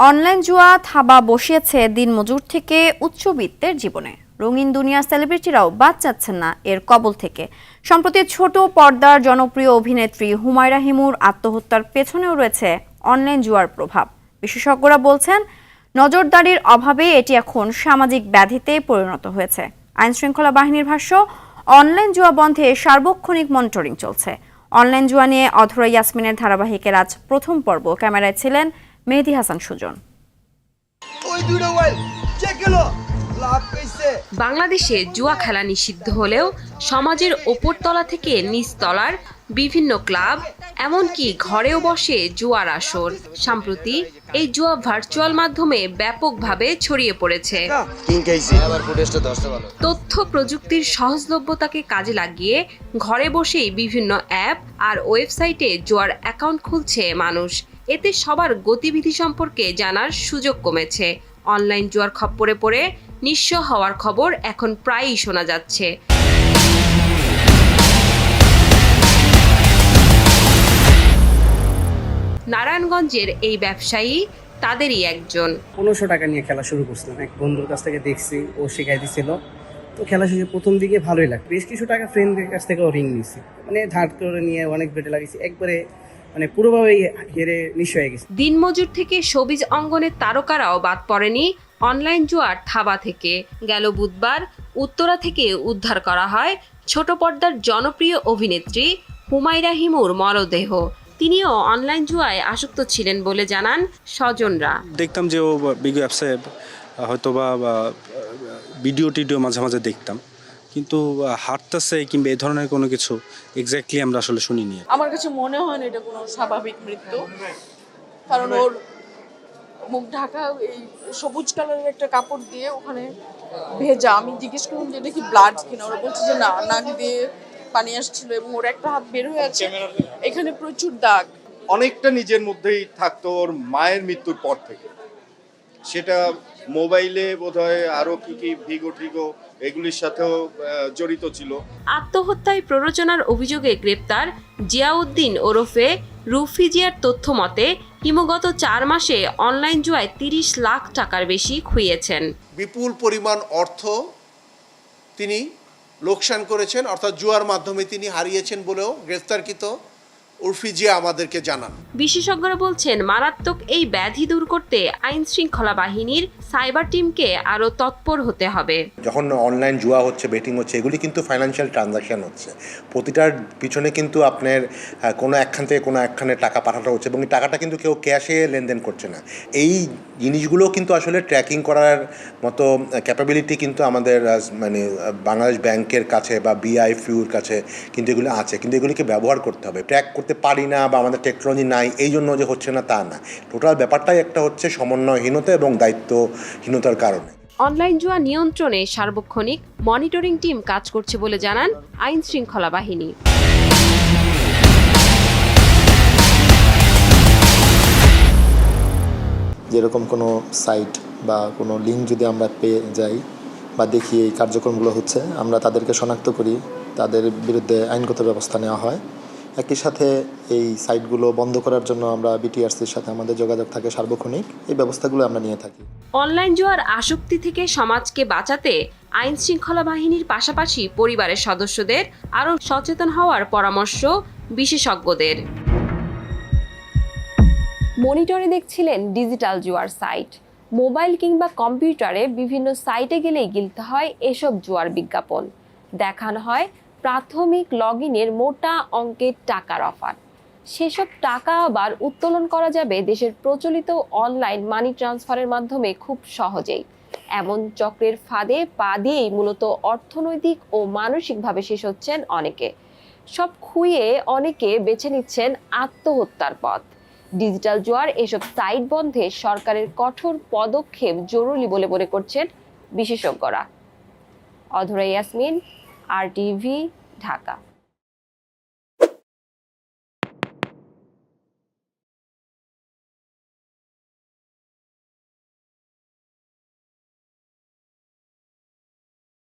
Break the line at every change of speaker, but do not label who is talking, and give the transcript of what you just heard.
Online জুয়া থাবা বসিয়েছে দিনমজুর থেকে উচ্চবিত্তের জীবনে। রঙিন দুনিয়ার সেলিব্রিটিরাও বাদ যাচ্ছেন না এর কবল থেকে। সম্প্রতি ছোট পর্দার জনপ্রিয় অভিনেত্রী হুমায়রা হিমুর আত্মহত্যার পেছনেও রয়েছে অনলাইন জুয়ার প্রভাব। বিশেষজ্ঞরা বলছেন, নজরদারির অভাবে এটি এখন সামাজিক ব্যাধিতে পরিণত হয়েছে। আইনশৃঙ্খলা বাহিনীর ভাষ্য, অনলাইন জুয়া বন্ধে সার্বক্ষণিক মনিটরিং চলছে। অনলাইন জুয়া নিয়ে অধরা ইয়াসমিনের ধারাবাহিকের আজ প্রথম পর্ব। ক্যামেরায় ছিলেন মেহেদী হাসান সুজন।
বাংলাদেশে জুয়া খেলা নিষিদ্ধ হলেও সমাজের ওপরতলা থেকে নিচতলার বিভিন্ন ক্লাব, এমনকি ঘরেও বসে জুয়ার আসর। সম্প্রতি এই জুয়া ভার্চুয়াল মাধ্যমে ব্যাপকভাবে ছড়িয়ে পড়েছে। তথ্য প্রযুক্তির সহজলভ্যতাকে কাজে লাগিয়ে ঘরে বসেই বিভিন্ন অ্যাপ আর ওয়েবসাইটে জুয়ার অ্যাকাউন্ট খুলছে মানুষ। এতে সবার গতিবিধি সম্পর্কে জানার সুযোগ কমেছে। অনলাইন জুয়ার খপ্পরে পড়ে নিঃস্ব হওয়ার খবর এখন প্রায়ই শোনা যাচ্ছে। নারায়ণগঞ্জের এই ব্যবসায়ী তাদেরই একজন।
1500 টাকা নিয়ে খেলা শুরু করছিলাম। এক বন্ধুর কাছ থেকে দেখছি, ও শিখাই দিছিল। তো খেলা শেষে প্রথম দিকে ভালোই লাগে। বেশ কিছু টাকা ফ্রেন্ডের কাছ থেকেও রিং নিছি, ধার করে নিয়ে অনেক বেটে লাগিয়েছি। একবারে পুরোভাবে হেরে নিঃস্ব হয়ে গেছে।
দিনমজুর থেকে শোবিজ অঙ্গনের তারকারাও বাদ পড়েনি অনলাইন জুয়ার থাবা থেকে। গেল বুধবার উত্তরা থেকে উদ্ধার করা হয় ছোট পর্দার জনপ্রিয় অভিনেত্রী হুমায়রা হিমুর মরদেহ। তিনিও অনলাইন জুয়ায় আসক্ত ছিলেন বলে জানান স্বজনরা।
দেখতাম যে ও বিগ অ্যাপসে হয়তোবা ভিডিও টিডিও মাঝে মাঝে দেখতাম, কিন্তু হাঁটতেছে কিংবা এই ধরনের কোনো কিছু এক্স্যাক্টলি আমরা আসলে শুনিনি।
আমার কাছে মনে হয় না এটা কোনো স্বাভাবিক মৃত্যু, কারণ ওর মুখ ঢাকা এই সবুজ কালারের একটা কাপড় দিয়ে ওখানে ভেজা। আমি জিজ্ঞেস করলাম যে এটা কি ব্লাড কিনা, ওরা বলছে যে না, নাক দিয়ে পানি আসছিল এবং ওর একটা হাত বের হয়ে আছে, এখানে প্রচুর দাগ।
অনেকটা নিজের মধ্যেই থাকতো ওর মায়ের মৃত্যুর পর থেকে। সেটা মোবাইলে বোধহয় আরো কি ভিগো টিগো এগুলির সাথেও জড়িত ছিল।
আত্মহত্যায় প্ররোচনার অভিযোগে গ্রেপ্তার জিয়াউদ্দিন ওরফে রুফিজিয়ার তথ্য মতে হিমু গত 4 মাসে অনলাইন জুয়ায় 30 লাখ টাকার বেশি খুইয়েছেন।
বিপুল পরিমাণ অর্থ তিনি লোকসান করেছেন, অর্থাৎ জুয়ার মাধ্যমে তিনি হারিয়েছেন বলেও গ্রেফতারকৃত উরফিজিয়া আমাদেরকে জানান।
বিশেষজ্ঞরা বলছেন, মারাত্মক এই ব্যাধি দূর করতে আইন শৃঙ্খলা বাহিনীর সাইবার টিমকে আরও তৎপর হতে হবে।
যখন অনলাইন জুয়া হচ্ছে, বেটিং হচ্ছে, এগুলি কিন্তু ফাইন্যান্সিয়াল ট্রানজাকশন হচ্ছে। প্রতিটার পিছনে কিন্তু আপনার কোনো একখান থেকে কোনো একখানে টাকা পাঠানো হচ্ছে এবং এই টাকাটা কিন্তু কেউ ক্যাশে লেনদেন করছে না। এই জিনিসগুলো কিন্তু আসলে ট্র্যাকিং করার মতো ক্যাপাবিলিটি কিন্তু আমাদের বাংলাদেশ ব্যাংকের কাছে বা বিআইএফইউর কাছে কিন্তু এগুলো আছে, কিন্তু এগুলিকে ব্যবহার করতে হবে। ট্র্যাক করতে পারি না বা আমাদের টেকনোলজি নাই এই জন্য যে হচ্ছে না তা না, টোটাল ব্যাপারটাই একটা হচ্ছে সমন্বয়হীনতা এবং দায়িত্বহীনতার কারণে।
অনলাইন জুয়া নিয়ন্ত্রণে সার্বক্ষণিক মনিটরিং টিম কাজ করছে বলে জানান আইন শৃঙ্খলা বাহিনী।
যেরকম কোনো সাইট বা কোনো লিঙ্ক যদি আমরা পেয়ে যাই বা দেখি এই কার্যক্রমগুলো হচ্ছে, আমরা তাদেরকে শনাক্ত করি, তাদের বিরুদ্ধে আইনগত ব্যবস্থা নেওয়া হয়। একই সাথে এই সাইটগুলো বন্ধ করার জন্য আমরা বিটিআরসির সাথে আমাদের যোগাযোগ থাকে সার্বক্ষণিক, এই ব্যবস্থাগুলো আমরা নিয়ে থাকি।
অনলাইন জুয়ার আসক্তি থেকে সমাজকে বাঁচাতে আইন শৃঙ্খলা বাহিনীর পাশাপাশি পরিবারের সদস্যদের আরও সচেতন হওয়ার পরামর্শ বিশেষজ্ঞদের। মনিটরে দেখছিলেন ডিজিটাল জুয়ার সাইট। মোবাইল কিংবা কম্পিউটারে বিভিন্ন সাইটে গেলেই গিলতে হয় এসব জুয়ার বিজ্ঞাপন। দেখানো হয় প্রাথমিক লগইনের মোটা অঙ্কের টাকার অফার। সেসব টাকা আবার উত্তোলন করা যাবে দেশের প্রচলিত অনলাইন মানি ট্রান্সফারের মাধ্যমে খুব সহজেই। এমন চক্রের ফাঁদে পা দিয়েই মূলত অর্থনৈতিক ও মানসিকভাবে শেষ হচ্ছেন অনেকে। সব খুইয়ে অনেকে বেছে নিচ্ছেন আত্মহত্যার পথ। ডিজিটাল জুয়ার এসব সাইট বন্ধে সরকারের কঠোর পদক্ষেপ জরুরি বলে মনে করছেন বিশেষজ্ঞরা। অধরা ইয়াসমিন, RTV, ঢাকা।